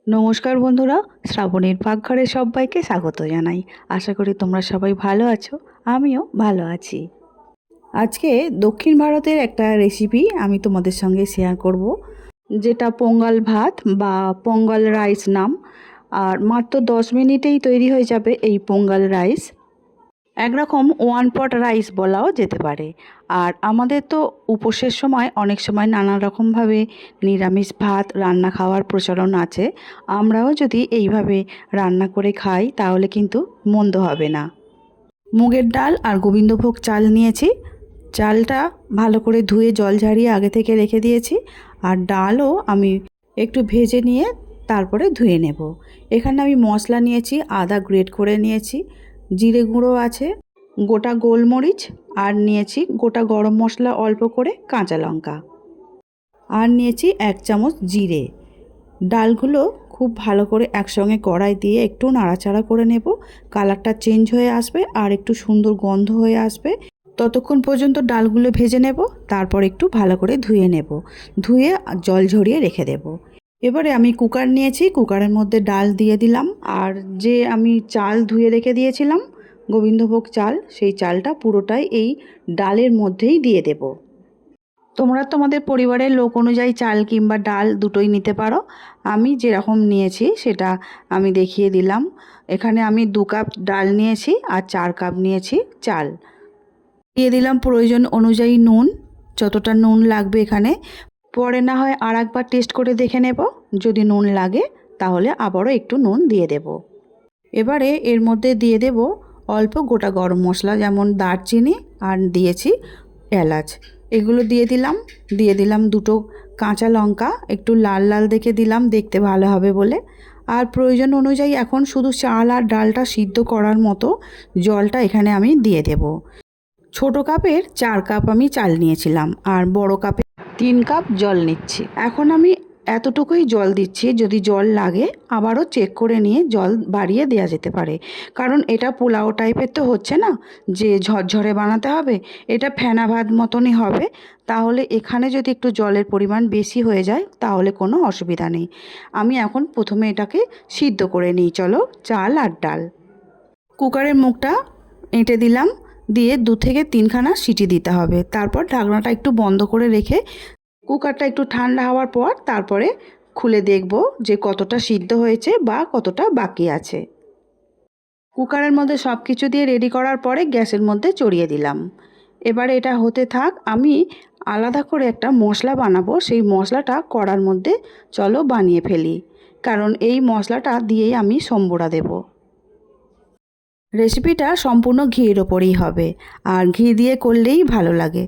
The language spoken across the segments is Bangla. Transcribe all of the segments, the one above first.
নমস্কার বন্ধুরা, শ্রাবণীর পাকঘরে সবাইকে স্বাগত জানাই। আশা করি তোমরা সবাই ভালো আছো, আমিও ভালো আছি। আজকে দক্ষিণ ভারতের একটা রেসিপি আমি তোমাদের সঙ্গে শেয়ার করব, যেটা পোঙ্গল ভাত বা পোঙ্গল রাইস নাম। আর মাত্র 10 মিনিটেই তৈরি হয়ে যাবে এই পোঙ্গল রাইস। একরকম ওয়ান পট রাইস বলাও যেতে পারে। আর আমাদের তো উপোসের সময় অনেক সময় নানা রকমভাবে নিরামিষ ভাত রান্না খাওয়ার প্রচলন আছে। আমরাও যদি এইভাবে রান্না করে খাই তাহলে কিন্তু মন্দ হবে না। মুগের ডাল আর গোবিন্দভোগ চাল নিয়েছি। চালটা ভালো করে ধুয়ে জল ঝারিয়ে আগে থেকে রেখে দিয়েছি। আর ডালও আমি একটু ভেজে নিয়ে তারপরে ধুয়ে নেব। এখানে আমি মশলা নিয়েছি, আদা গ্রেট করে নিয়েছি, জিরে গুঁড়ো আছে, গোটা গোলমরিচ, আর নিয়েছি গোটা গরম মশলা অল্প করে, কাঁচা লঙ্কা, আর নিয়েছি 1 চামচ জিরে। ডালগুলো খুব ভালো করে একসঙ্গে কড়াই দিয়ে একটু নাড়াচাড়া করে নেব। কালারটা চেঞ্জ হয়ে আসবে আর একটু সুন্দর গন্ধ হয়ে আসবে, ততক্ষণ পর্যন্ত ডালগুলো ভেজে নেব। তারপর একটু ভালো করে ধুয়ে নেব, ধুয়ে জল ঝরিয়ে রেখে দেব। এবারে আমি কুকার নিয়েছি, কুকারের মধ্যে ডাল দিয়ে দিলাম। আর যে আমি চাল ধুয়ে রেখে দিয়েছিলাম গোবিন্দভোগ চাল, সেই চালটা পুরোটাই এই ডালের মধ্যেই দিয়ে দেব। তোমরা তোমাদের পরিবারের লোক অনুযায়ী চাল কিংবা ডাল দুটোই নিতে পারো। আমি যেরকম নিয়েছি সেটা আমি দেখিয়ে দিলাম। এখানে আমি 2 কাপ ডাল নিয়েছি আর 4 কাপ নিয়েছি চাল। দিয়ে দিলাম প্রয়োজন অনুযায়ী নুন, যতটা নুন লাগবে এখানে। পরে না হয় আর একবার টেস্ট করে দেখে নেব, যদি নুন লাগে তাহলে আবারও একটু নুন দিয়ে দেব। এবারে এর মধ্যে দিয়ে দেব অল্প গোটা গরম মশলা, যেমন দারচিনি আর দিয়েছি এলাচ, এগুলো দিয়ে দিলাম 2টো কাঁচা লঙ্কা, একটু লাল লাল দেখে দিলাম, দেখতে ভালো হবে বলে। আর প্রয়োজন অনুযায়ী এখন শুধু চাল আর ডালটা সিদ্ধ করার মতো জলটা এখানে আমি দিয়ে দেব। ছোট কাপের 4 কাপ আমি চাল নিয়েছিলাম আর বড় কাপে 3 কাপ জল নিচ্ছি। এখন আমি এতটুকুই জল দিচ্ছি, যদি জল লাগে আবারও চেক করে নিয়ে জল বাড়িয়ে দেওয়া যেতে পারে। কারণ এটা পোলাও টাইপের তো হচ্ছে না যে ঝরঝরে বানাতে হবে, এটা ফেনা ভাত মতনই হবে। তাহলে এখানে যদি একটু জলের পরিমাণ বেশি হয়ে যায় তাহলে কোনো অসুবিধা নেই। আমি এখন প্রথমে এটাকে সিদ্ধ করে নিই। চলো, চাল আর ডাল। কুকারের মুখটা এঁটে দিলাম, দিয়ে 2 থেকে 3খানা সিটি দিতে হবে। তারপর ঢাকনাটা একটু বন্ধ করে রেখে কুকারটা একটু ঠান্ডা হওয়ার পর তারপরে খুলে দেখব যে কতটা সিদ্ধ হয়েছে বা কতটা বাকি আছে। কুকারের মধ্যে সব কিছু দিয়ে রেডি করার পরে গ্যাসের মধ্যে চড়িয়ে দিলাম। এবারে এটা হতে থাক। আমি আলাদা করে একটা মশলা বানাবো, সেই মশলাটা কড়ার মধ্যে চলো বানিয়ে ফেলি, কারণ এই মশলাটা দিয়েই আমি সম্বুরা দেব। রেসিপিটা সম্পূর্ণ ঘিয়ের ওপরেই হবে, আর ঘি দিয়ে করলেই ভালো লাগে।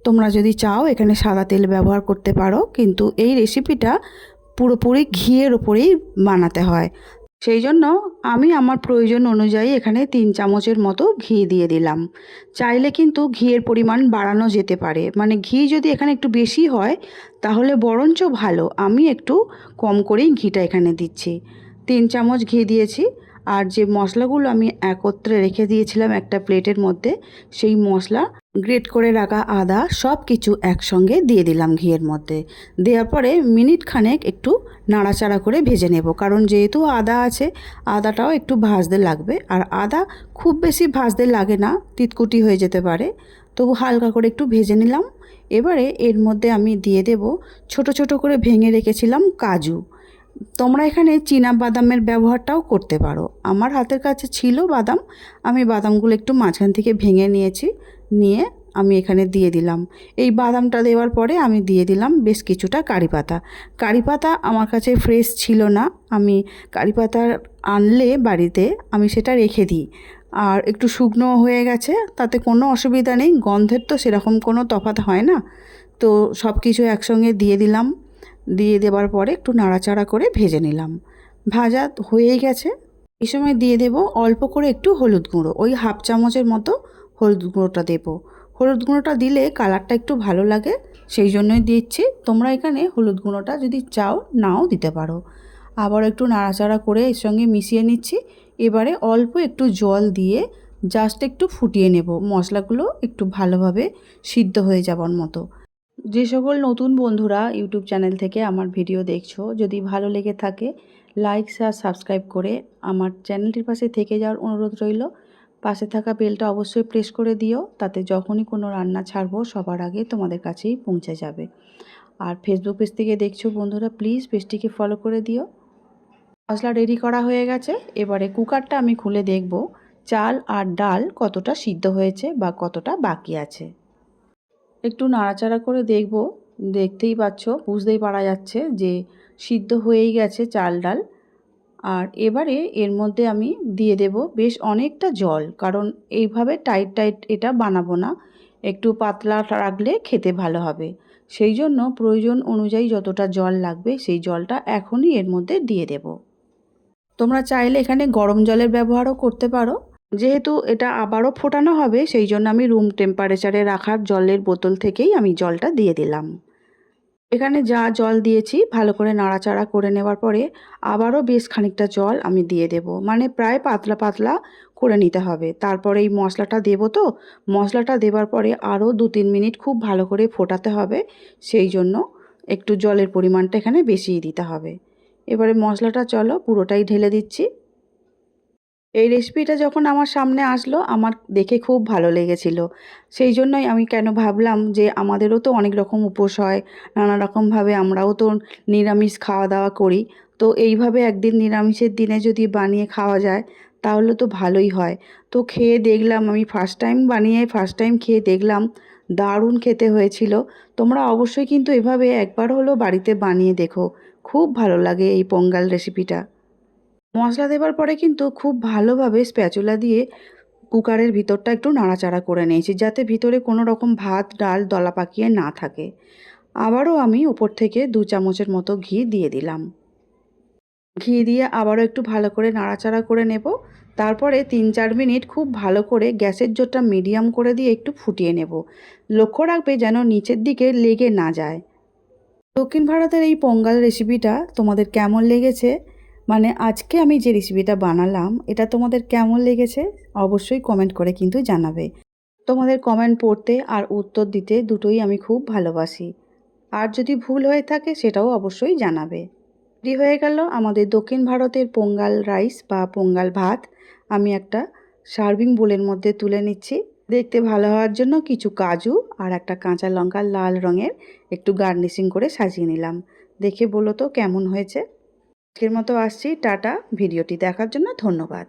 তোমরা যদি চাও এখানে সাদা তেল ব্যবহার করতে পারো, কিন্তু এই রেসিপিটা পুরোপুরি ঘিয়ের ওপরেই বানাতে হয়। সেই জন্য আমি আমার প্রয়োজন অনুযায়ী এখানে 3 চামচের মতো ঘি দিয়ে দিলাম। চাইলে কিন্তু ঘিয়ের পরিমাণ বাড়ানো যেতে পারে, মানে ঘি যদি এখানে একটু বেশি হয় তাহলে বরঞ্চ ভালো। আমি একটু কম করেই ঘিটা এখানে দিচ্ছি। 3 চামচ ঘি দিয়েছি। আর যে মশলাগুলো আমি একত্রে রেখে দিয়েছিলাম একটা প্লেটের মধ্যে, সেই মশলা, গ্রেট করে রাখা আদা, সব কিছু একসঙ্গে দিয়ে দিলাম ঘিয়ের মধ্যে। দেওয়ার পরে মিনিট খানেক একটু নাড়াচাড়া করে ভেজে নেব, কারণ যেহেতু আদা আছে আদাটাও একটু ভাজতে লাগবে। আর আদা খুব বেশি ভাজতে লাগে না, তিতকুটি হয়ে যেতে পারে, তবু হালকা করে একটু ভেজে নিলাম। এবারে এর মধ্যে আমি দিয়ে দেব ছোট ছোট করে ভেঙে রেখেছিলাম কাজু। তোমরা এখানে চীনা বাদামের ব্যবহারটাও করতে পারো। আমার হাতের কাছে ছিল বাদাম, আমি বাদামগুলো একটু মাঝখান থেকে ভেঙে নিয়েছি, নিয়ে আমি এখানে দিয়ে দিলাম। এই বাদামটা দেওয়ার পরে আমি দিয়ে দিলাম বেশ কিছুটা কারি পাতা। কারি পাতা আমার কাছে ফ্রেশ ছিল না, আমি কারি পাতা আনলে বাড়িতে আমি সেটা রেখে দিই। আর একটু শুকনো হয়ে গেছে, তাতে কোনো অসুবিধা নেই, গন্ধের তো সেরকম কোনো তফাৎ হয় না। তো সব কিছু একসঙ্গে দিয়ে দিলাম। দিয়ে দেওয়ার পরে একটু নাড়াচাড়া করে ভেজে নিলাম। ভাজা হয়েই গেছে। এই সময় দিয়ে দেব অল্প করে একটু হলুদ গুঁড়ো, ওই 1/2 চামচের মতো হলুদ গুঁড়োটা দেব। হলুদ গুঁড়োটা দিলে কালারটা একটু ভালো লাগে, সেই জন্যই দিচ্ছি। তোমরা এখানে হলুদ গুঁড়োটা যদি চাও নাও দিতে পারো। আবার একটু নাড়াচাড়া করে এর সঙ্গে মিশিয়ে নিচ্ছি। এবারে অল্প একটু জল দিয়ে জাস্ট একটু ফুটিয়ে নেব, মশলাগুলো একটু ভালোভাবে সিদ্ধ হয়ে যাবার মতো। যে সকল নতুন বন্ধুরা ইউটিউব চ্যানেল থেকে আমার ভিডিও দেখছো, যদি ভালো লেগে থাকে লাইক শেয়ার সাবস্ক্রাইব করে আমার চ্যানেলটির পাশে থেকে যাওয়ার অনুরোধ রইল। পাশে থাকা বেলটা অবশ্যই প্রেস করে দিও, তাতে যখনই কোনো রান্না ছাড়বো সবার আগে তোমাদের কাছেই পৌঁছে যাবে। আর ফেসবুক পেজ থেকে দেখছো বন্ধুরা, প্লিজ পেজটিকে ফলো করে দিও। মশলা রেডি করা হয়ে গেছে। এবারে কুকারটা আমি খুলে দেখব চাল আর ডাল কতটা সিদ্ধ হয়েছে বা কতটা বাকি আছে। একটু নাড়াচাড়া করে দেখব, দেখতেই পাচ্ছ, বুঝতেই পারা যাচ্ছে যে সিদ্ধ হয়েই গেছে চাল ডাল। আর এবারে এর মধ্যে আমি দিয়ে দেব বেশ অনেকটা জল, কারণ এইভাবে টাইট টাইট এটা বানাবো না, একটু পাতলা রাখলে খেতে ভালো হবে। সেই জন্য প্রয়োজন অনুযায়ী যতটা জল লাগবে সেই জলটা এখনই এর মধ্যে দিয়ে দেব। তোমরা চাইলে এখানে গরম জলের ব্যবহারও করতে পারো। যেহেতু এটা আবারও ফোটানো হবে সেই জন্য আমি রুম টেম্পারেচারে রাখার জলের বোতল থেকেই আমি জলটা দিয়ে দিলাম। এখানে যা জল দিয়েছি ভালো করে নাড়াচাড়া করে নেওয়ার পরে আবারও বেশ খানিকটা জল আমি দিয়ে দেব, মানে প্রায় পাতলা পাতলা করে নিতে হবে। তারপরে এই মশলাটা দেবো, তো মশলাটা দেওয়ার পরে আরও 2-3 মিনিট খুব ভালো করে ফোটাতে হবে, সেই জন্য একটু জলের পরিমাণটা এখানে বেশিই দিতে হবে। এবারে মশলাটা চলো পুরোটাই ঢেলে দিচ্ছি। এই রেসিপিটা যখন আমার সামনে আসলো আমার দেখে খুব ভালো লেগেছিল, সেই জন্যই আমি কেন ভাবলাম যে আমাদেরও তো অনেক রকম উপোস হয়, নানা রকমভাবে আমরাও তো নিরামিষ খাওয়া দাওয়া করি, তো এইভাবে একদিন নিরামিষের দিনে যদি বানিয়ে খাওয়া যায় তাহলে তো ভালোই হয়। তো খেয়ে দেখলাম, আমি ফার্স্ট টাইম বানিয়ে ফার্স্ট টাইম খেয়ে দেখলাম দারুণ খেতে হয়েছিল। তোমরা অবশ্যই কিন্তু এভাবে একবার হলেও বাড়িতে বানিয়ে দেখো, খুব ভালো লাগে এই পোঙ্গল রেসিপিটা। মশলা দেবার পরে কিন্তু খুব ভালোভাবে স্প্যাচুলা দিয়ে কুকারের ভিতরটা একটু নাড়াচাড়া করে নিয়েছি, যাতে ভিতরে কোনো রকম ভাত ডাল দলা পাকিয়ে না থাকে। আবারও আমি উপর থেকে 2 চামচের মতো ঘি দিয়ে দিলাম। ঘি দিয়ে আবারও একটু ভালো করে নাড়াচাড়া করে নেব। তারপরে 3-4 মিনিট খুব ভালো করে গ্যাসের জোরটা মিডিয়াম করে দিয়ে একটু ফুটিয়ে নেব। লক্ষ্য রাখবে যেন নিচের দিকে লেগে না যায়। দক্ষিণ ভারতের এই পোঙ্গল রেসিপিটা তোমাদের কেমন লেগেছে, মানে আজকে আমি যে রেসিপিটা বানালাম এটা তোমাদের কেমন লেগেছে অবশ্যই কমেন্ট করে কিন্তু জানাবে। তোমাদের কমেন্ট পড়তে আর উত্তর দিতে দুটোই আমি খুব ভালোবাসি। আর যদি ভুল হয়ে থাকে সেটাও অবশ্যই জানাবে। রেডি হয়ে গেল আমাদের দক্ষিণ ভারতের পোঙ্গল রাইস বা পোঙ্গল ভাত। আমি একটা সার্ভিং বোলের মধ্যে তুলে নিচ্ছি। দেখতে ভালো হওয়ার জন্য কিছু কাজু আর একটা কাঁচা লঙ্কা লাল রঙের একটু গার্নিশিং করে সাজিয়ে নিলাম। দেখে বলো তো কেমন হয়েছে। আজকের মতো আসছি, টাটা। ভিডিওটি দেখার জন্য ধন্যবাদ।